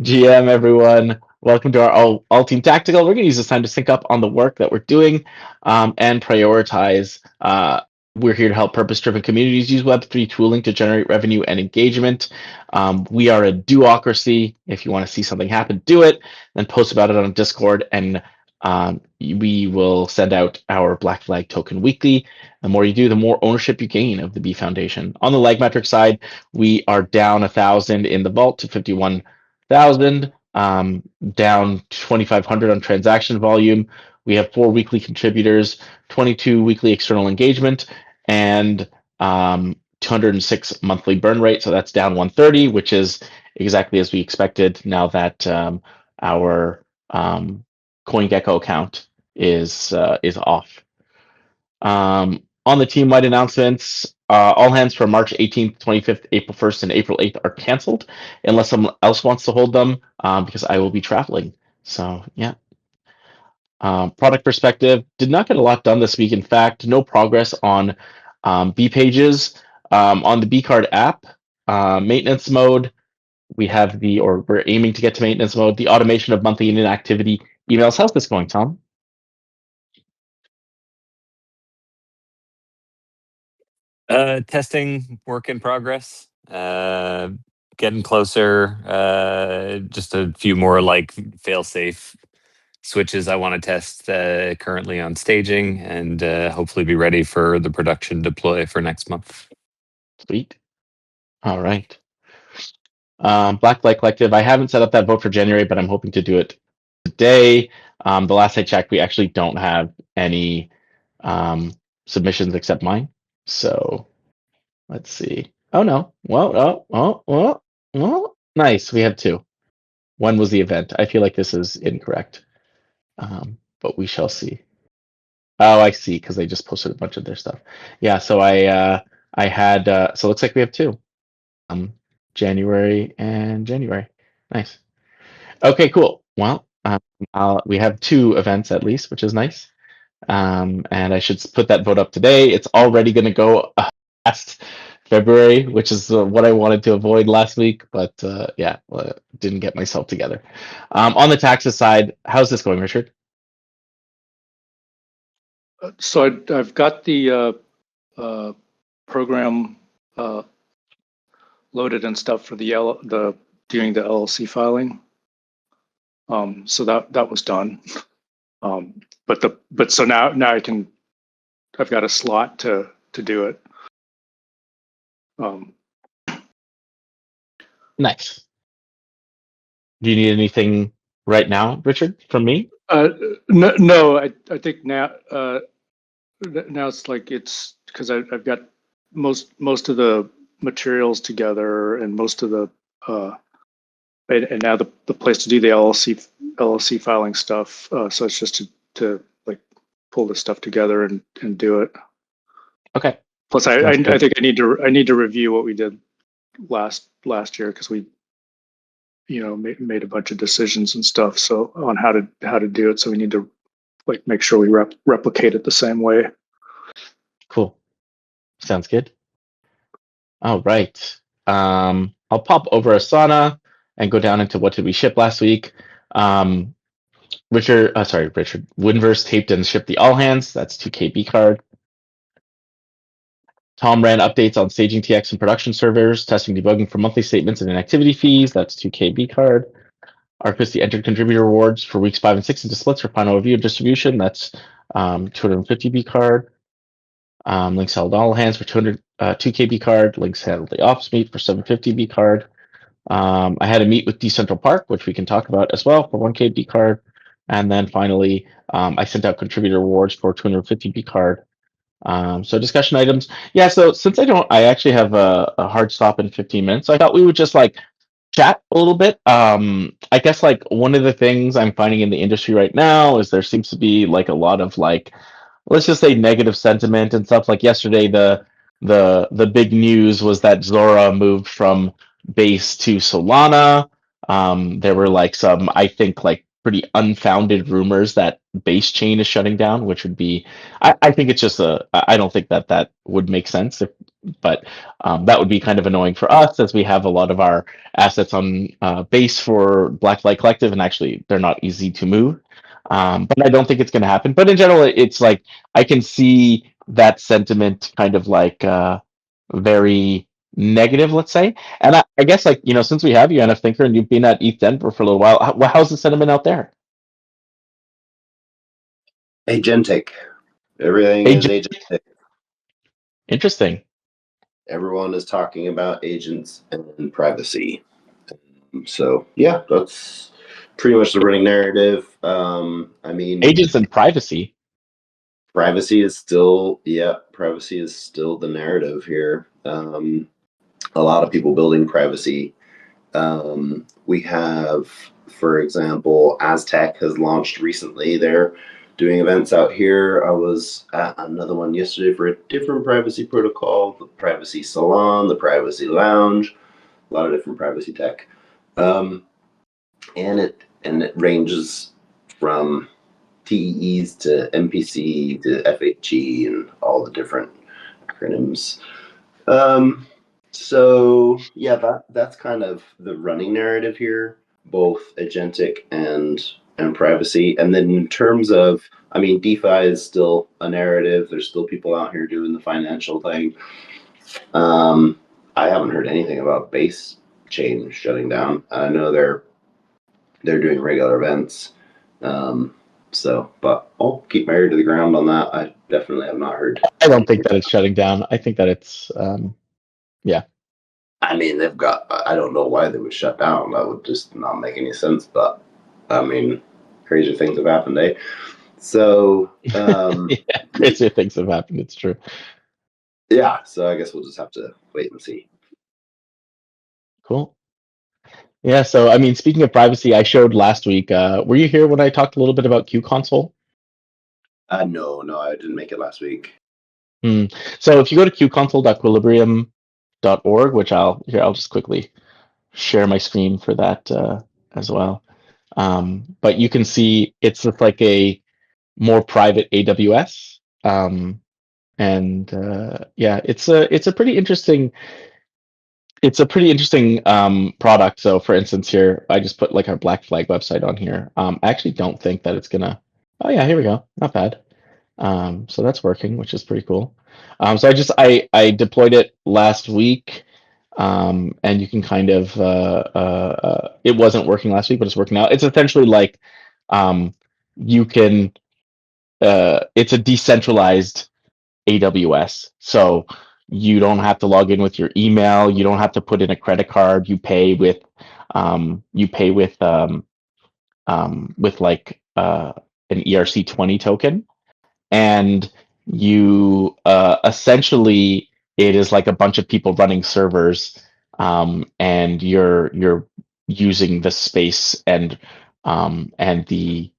GM, everyone. Welcome to our all team tactical. We're going to use this time to sync up on the work that we're doing and prioritize. We're here to help purpose-driven communities use Web3 tooling to generate revenue and engagement. We are a doocracy. If you want to see something happen, do it, then post about it on Discord, and we will send out our Black Flag token weekly. The more you do, the more ownership you gain of the BFoundation. On the lag metric side, we are down 1,000 in the vault to 51,000, down 2,500 on transaction volume. We have 4 weekly contributors, 22 weekly external engagement, and 206 monthly burn rate. So that's down 130, which is exactly as we expected now that our CoinGecko account is off. On the team-wide announcements, all hands for March 18th, 25th, April 1st, and April 8th are canceled unless someone else wants to hold them because I will be traveling. So, yeah. Product perspective, did not get a lot done this week. In fact, no progress on B pages. On the B card app, maintenance mode, we're aiming to get to maintenance mode. The automation of monthly inactivity emails. How's this going, Tom? Testing, work in progress. Getting closer. Just a few more like fail-safe switches I want to test currently on staging, and hopefully be ready for the production deploy for next month. Sweet. All right. Black Flag Collective. I haven't set up that vote for January, but I'm hoping to do it today. The last I checked, we actually don't have any submissions except mine. So let's see. Oh no. Well, nice. We have 2. One was the event. I feel like this is incorrect. But we shall see. Oh, I see, because they just posted a bunch of their stuff. Yeah, so I had so it looks like we have 2. January and January. Nice. Okay, cool. Well, we have 2 events at least, which is nice. And I should put that vote up today. It's already going to go past February, which is what I wanted to avoid last week, but yeah, didn't get myself together. On the taxes side, how's this going, Richard? So I've got the program loaded and stuff for doing the LLC filing. So that was done. But so now I've got a slot to do it. Nice. Do you need anything right now, Richard, from me? No. I think now it's like it's because I've got most of the materials together and most of the and now the place to do the LLC filing stuff. So it's just to like pull this stuff together and do it. Okay. Plus, I think I need to review what we did last year because we made a bunch of decisions and stuff. So on how to do it. So we need to like make sure we replicate it the same way. Cool. Sounds good. All right. I'll pop over Asana and go down into what did we ship last week. Richard, Winverse taped and shipped the all hands. That's 2K B card. Tom ran updates on staging TX and production servers, testing debugging for monthly statements and inactivity fees. That's 2K B card. Arcusty entered contributor rewards for weeks 5 and 6 into splits for final review and distribution. That's 250 B card. Links held all hands for 2K B card. Links handled the ops meet for 750 B card. I had a meet with Decentral Park, which we can talk about as well, for 1K B card. And then finally, I sent out contributor rewards for 250 B card. So discussion items. Yeah, so since I actually have a hard stop in 15 minutes, so I thought we would just like chat a little bit. I guess like one of the things I'm finding in the industry right now is there seems to be like a lot of like, let's just say negative sentiment and stuff. Like yesterday, the big news was that Zora moved from Base to Solana. There were like some, I think, like pretty unfounded rumors that base chain is shutting down, which would be, I think it's just I don't think that that would make sense, but that would be kind of annoying for us as we have a lot of our assets on base for Blacklight Collective, and actually they're not easy to move. But I don't think it's going to happen. But in general, it's like I can see that sentiment kind of like very negative, let's say. And I guess like since we have you, NF Thinker, and you've been at ETH Denver for a little while, how's the sentiment out there? Agentic. Everything is Agent, agentic. interesting. Everyone is talking about agents and privacy. So yeah, that's pretty much the running narrative. I mean, Agents and privacy. privacy is still the narrative here. A lot of people building privacy. We have, for example, Aztec has launched recently. They're doing events out here. I was at another one yesterday for a different privacy protocol, the Privacy Salon, the Privacy Lounge, a lot of different privacy tech. And it ranges from TEEs to MPC to FHE and all the different acronyms. So yeah, that's kind of the running narrative here, both agentic and privacy. And then in terms of, I mean, DeFi is still a narrative. There's still people out here doing the financial thing. I haven't heard anything about base chain shutting down. I know they're doing regular events. But I'll keep my ear to the ground on that. I definitely have not heard. I don't think that it's shutting down. I think that it's yeah. I mean, I don't know why they would shut down. That would just not make any sense. But, I mean, crazier things have happened, eh? So, Yeah, crazier things have happened. It's true. yeah, so I guess we'll just have to wait and see. Cool. Yeah, so I mean, speaking of privacy, I showed last week. Were you here when I talked a little bit about Q Console? No, I didn't make it last week. So if you go to qconsole.equilibrium.org, which I'll just quickly share my screen for that as well. But you can see it's just like a more private AWS. And yeah, it's a pretty interesting product. So for instance, here I just put like our Black Flag website on here. I actually don't think that it's gonna. Oh yeah, here we go. Not bad. So that's working, which is pretty cool. So I deployed it last week, and you can kind of it wasn't working last week, but it's working now. It's essentially like you can it's a decentralized AWS. So you don't have to log in with your email. You don't have to put in a credit card. You pay with like an ERC20 token, and you essentially it is like a bunch of people running servers, and you're using the space and the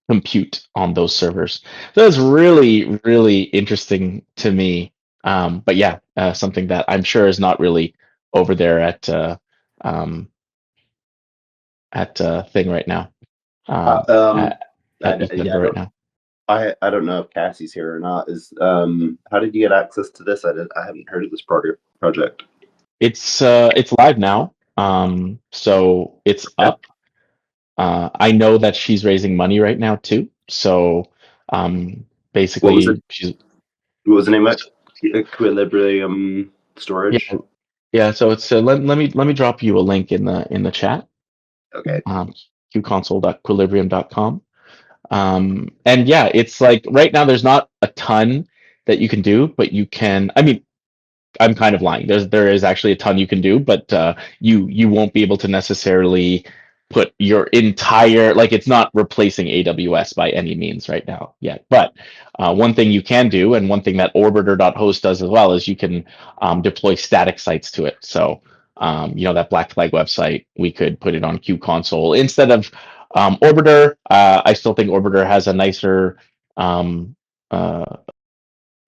compute on those servers. So that's really really interesting to me. But yeah, something that I'm sure is not really over there um, at thing right now. At, at Yeah, Denver right now. I don't know if Cassie's here or not. How did you get access to this? I haven't heard of this project. It's live now. So it's up. I know that she's raising money right now too. So What was it? basically What was the name of it? Equilibrium storage. yeah, yeah. So it's let me drop you a link in the chat. Okay. qconsole.equilibrium.com. And yeah, it's like right now there's not a ton that you can do, but you can. I mean, I'm kind of lying. There is actually a ton you can do, but you won't be able to necessarily put your entire like it's not replacing AWS by any means right now yet. But one thing you can do, and one thing that Orbiter.host does as well, is you can deploy static sites to it. So that Black Flag website, we could put it on Q Console instead of Orbiter. I still think Orbiter has a nicer um, uh,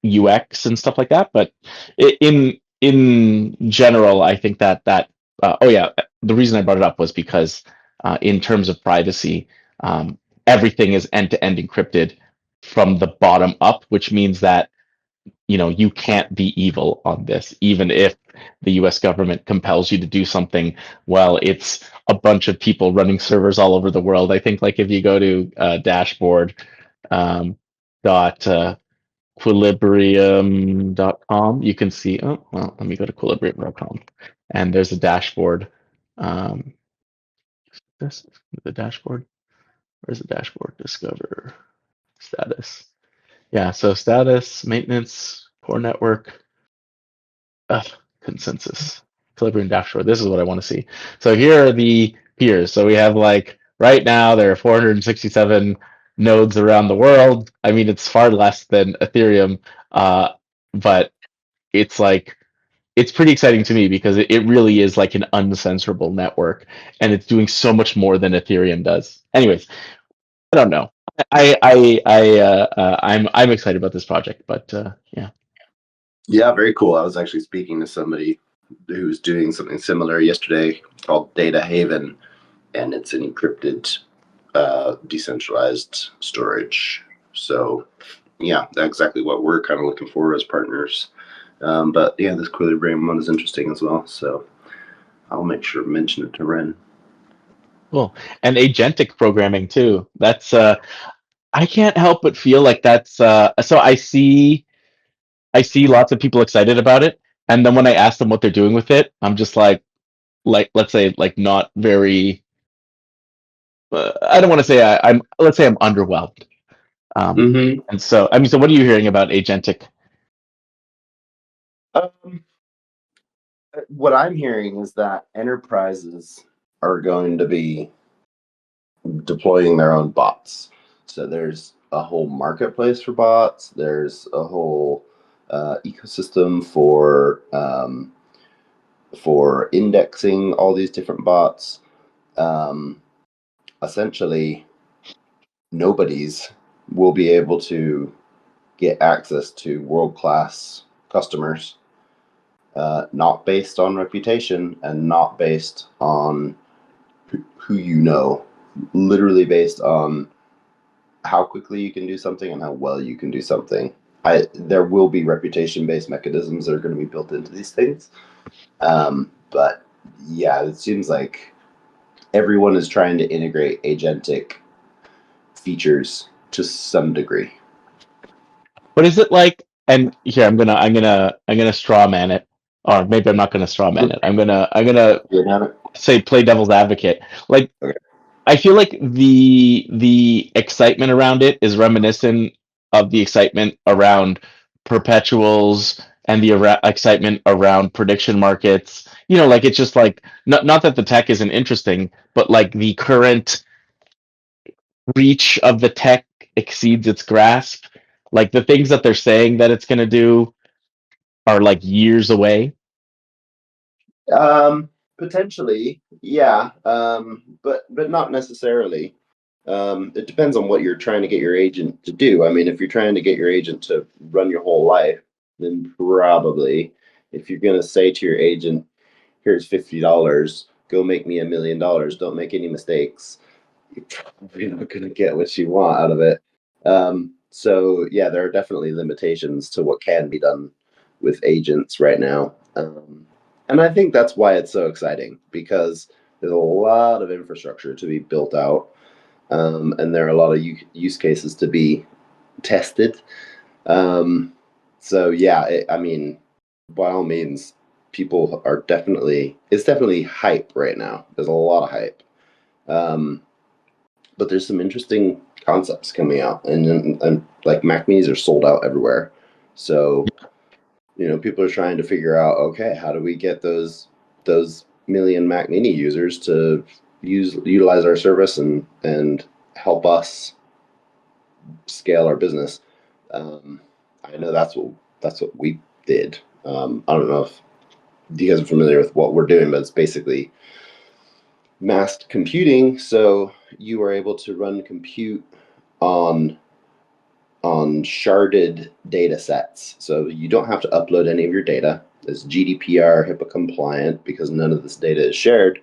UX and stuff like that. But in general, I think that oh yeah, the reason I brought it up was because in terms of privacy. Everything is end-to-end encrypted from the bottom up, which means that you can't be evil on this, even if the US government compels you to do something. Well, it's a bunch of people running servers all over the world. I think like if you go to dashboard dot equilibrium.com, you can see, oh, well, let me go to equilibrium.com and there's a dashboard. This the dashboard. Where's the dashboard? Discover status. Yeah, so status, maintenance, core network, consensus, equilibrium dashboard. This is what I want to see. So here are the peers. So we have like right now there are 467 nodes around the world. I mean, it's far less than Ethereum, but it's like it's pretty exciting to me because it really is like an uncensorable network, and it's doing so much more than Ethereum does. Anyways, I don't know. I'm excited about this project, but yeah. Yeah, very cool. I was actually speaking to somebody who's doing something similar yesterday called Data Haven, and it's an encrypted, decentralized storage. So, yeah, that's exactly what we're kind of looking for as partners. But yeah, this Equilibrium one is interesting as well. So I'll make sure to mention it to Ren. Cool. And agentic programming too. That's I can't help but feel like that's so I see lots of people excited about it, and then when I ask them what they're doing with it, I'm just like let's say like not very I don't want to say I'm let's say I'm underwhelmed. Mm-hmm. And so I mean, so what are you hearing about agentic? What I'm hearing is that enterprises are going to be deploying their own bots. So there's a whole marketplace for bots. There's a whole ecosystem for indexing all these different bots. Um, Essentially, nobody's will be able to get access to world class customers, not based on reputation and not based on who you know, literally based on how quickly you can do something and how well you can do something. There will be reputation-based mechanisms that are going to be built into these things, but yeah, it seems like everyone is trying to integrate agentic features to some degree. What is it like? And here I'm gonna straw man it, or maybe I'm not gonna straw man it. I'm gonna say play devil's advocate. Like Okay. I feel like the excitement around it is reminiscent of the excitement around perpetuals and the excitement around prediction markets. Like it's just like not that the tech isn't interesting, but like the current reach of the tech exceeds its grasp. Like the things that they're saying that it's going to do are like years away. Potentially, yeah, but not necessarily. It depends on what you're trying to get your agent to do. I mean, if you're trying to get your agent to run your whole life, then probably. If you're going to say to your agent, "Here's $50, go make me $1,000,000. Don't make any mistakes," you're probably not going to get what you want out of it. So yeah, there are definitely limitations to what can be done with agents right now. And I think that's why it's so exciting, because there's a lot of infrastructure to be built out, and there are a lot of use cases to be tested. So yeah, I mean, by all means, people are it's definitely hype right now. There's a lot of hype, but there's some interesting concepts coming out, and like Mac Minis are sold out everywhere. So people are trying to figure out, okay, how do we get those million Mac Mini users to utilize our service and help us scale our business. I know that's what we did. I don't know if you guys are familiar with what we're doing, but it's basically masked computing. So you are able to run compute on sharded data sets. So you don't have to upload any of your data. It's GDPR HIPAA compliant because none of this data is shared.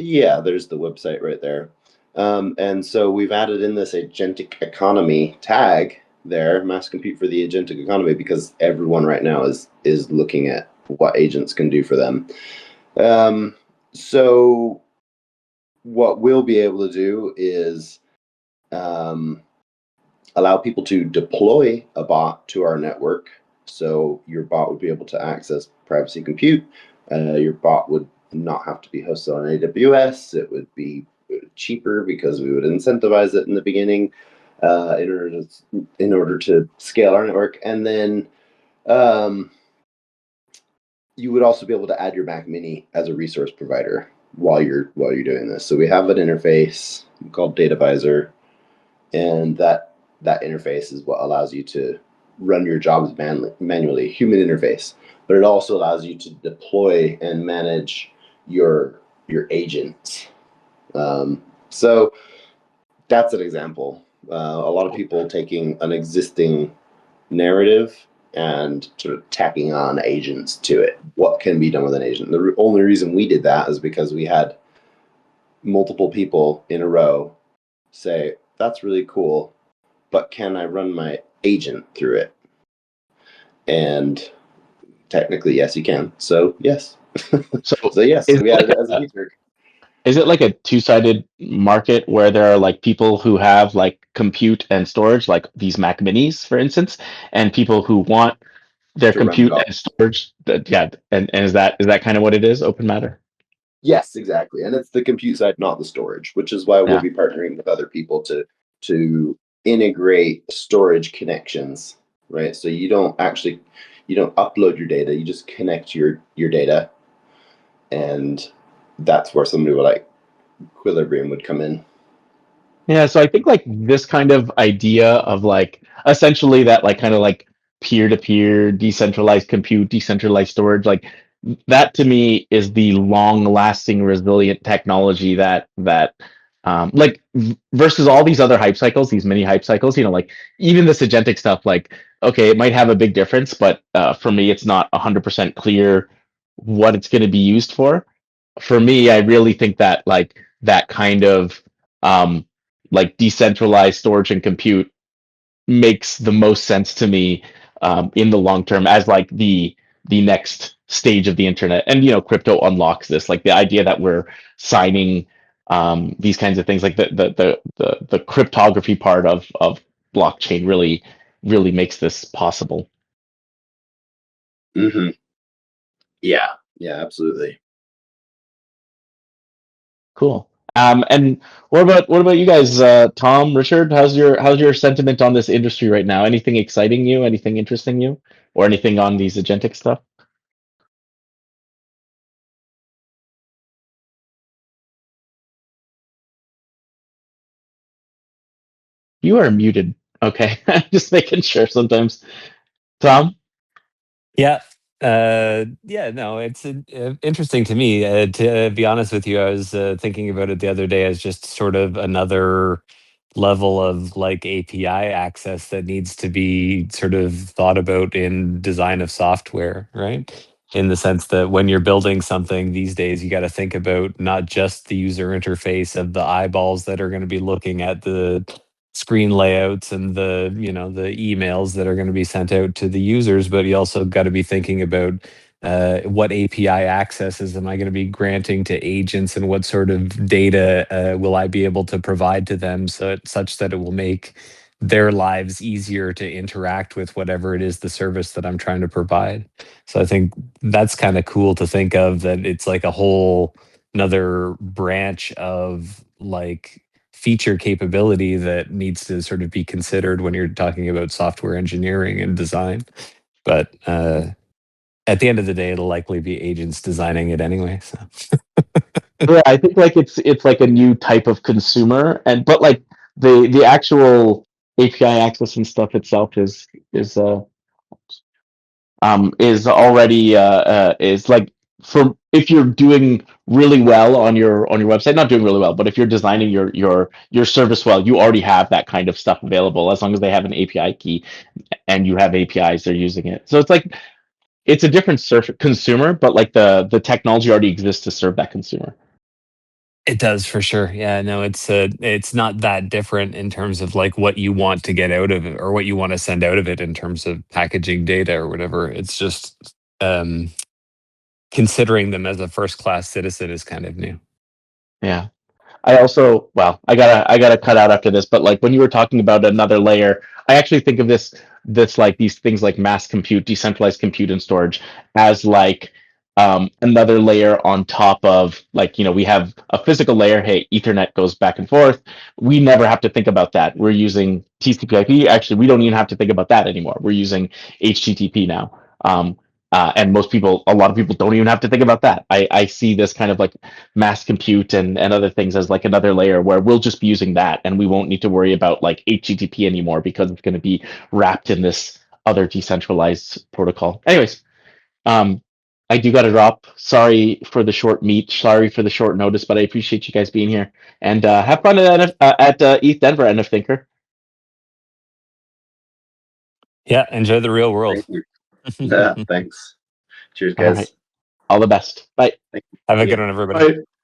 Yeah, there's the website right there. And so we've added in this agentic economy tag there, mass compute for the agentic economy, because everyone right now is looking at what agents can do for them. So what we'll be able to do is um, allow people to deploy a bot to our network. So your bot would be able to access privacy compute. Your bot would not have to be hosted on AWS. It would be cheaper because we would incentivize it in the beginning in order to scale our network. And then you would also be able to add your Mac Mini as a resource provider while you're doing this. So we have an interface called DataVisor, and that interface is what allows you to run your jobs manually, human interface. But it also allows you to deploy and manage your agents. So that's an example. A lot of people taking an existing narrative and sort of tacking on agents to it. What can be done with an agent? The only reason we did that is because we had multiple people in a row say, that's really cool, but can I run my agent through it? And technically, yes, you can. So, yes. So So, yes, is we it like added it as a feature. is it like a two-sided market where there are like people who have like compute and storage, like these Mac Minis, for instance, and people who want their To run it compute all. and storage? Yeah, and is that kind of what it is? Open Matter. Yes, exactly. And it's the compute side, not the storage, which is why we'll Yeah. be partnering with other people to integrate storage connections, right? So you don't upload your data, you just connect your data, and that's where somebody like Equilibrium would come in. Yeah, so I think like this kind of idea of like essentially that like kind of like peer-to-peer decentralized compute, decentralized storage, like that to me is the long-lasting resilient technology that like versus all these other hype cycles, these mini hype cycles, like even this agentic stuff, like okay, it might have a big difference, but for me it's not 100% clear what it's going to be used for. For me, I really think that like that kind of um like decentralized storage and compute makes the most sense to me in the long term as like the next stage of the internet. And crypto unlocks this, like the idea that we're signing these kinds of things, like the cryptography part of blockchain really makes this possible. Mm-hmm. Yeah, yeah, absolutely. Cool. And what about you guys, Tom, Richard? How's your sentiment on this industry right now? Anything exciting you? Anything interesting you? Or anything on these agentic stuff? You are muted. Okay, just making sure. Sometimes, Tom. Yeah. Yeah, no, it's interesting to me. To be honest with you, I was thinking about it the other day as just sort of another level of like API access that needs to be sort of thought about in design of software, right? In the sense that when you're building something these days, you got to think about not just the user interface of the eyeballs that are going to be looking at the screen layouts and the emails that are going to be sent out to the users, but you also got to be thinking about what API accesses am I going to be granting to agents, and what sort of data will I be able to provide to them, such that it will make their lives easier to interact with whatever it is the service that I'm trying to provide. So I think that's kind of cool to think of, that it's like a whole another branch of like feature capability that needs to sort of be considered when you're talking about software engineering and design. But at the end of the day, it'll likely be agents designing it anyway. So Yeah, I think like it's like a new type of consumer, and but like the actual API access and stuff itself is already is like for if you're doing really well on your website, not doing really well, but if you're designing your service well, you already have that kind of stuff available as long as they have an API key and you have APIs, they're using it. So it's like it's a different consumer, but like the technology already exists to serve that consumer. It does for sure. Yeah, no, it's not that different in terms of like what you want to get out of it or what you want to send out of it in terms of packaging data or whatever. It's just considering them as a first class citizen is kind of new. Yeah. I also, well, I gotta cut out after this, but like when you were talking about another layer, I actually think of this like these things like mass compute, decentralized compute and storage as like another layer on top of like, you know, we have a physical layer. Hey, Ethernet goes back and forth. We never have to think about that. We're using TCP/IP. Actually, we don't even have to think about that anymore. We're using HTTP now. And a lot of people don't even have to think about that. I see this kind of like mass compute and other things as like another layer where we'll just be using that and we won't need to worry about like HTTP anymore because it's going to be wrapped in this other decentralized protocol. Anyways, um, I do got to drop. Sorry for the short meet. Sorry for the short notice, but I appreciate you guys being here and have fun at ETH Denver, NF Thinker. Yeah, enjoy the real world. Thank you. Yeah, thanks. Cheers, All guys. right. All the best. Bye. Have a Yeah. good one, everybody. Bye.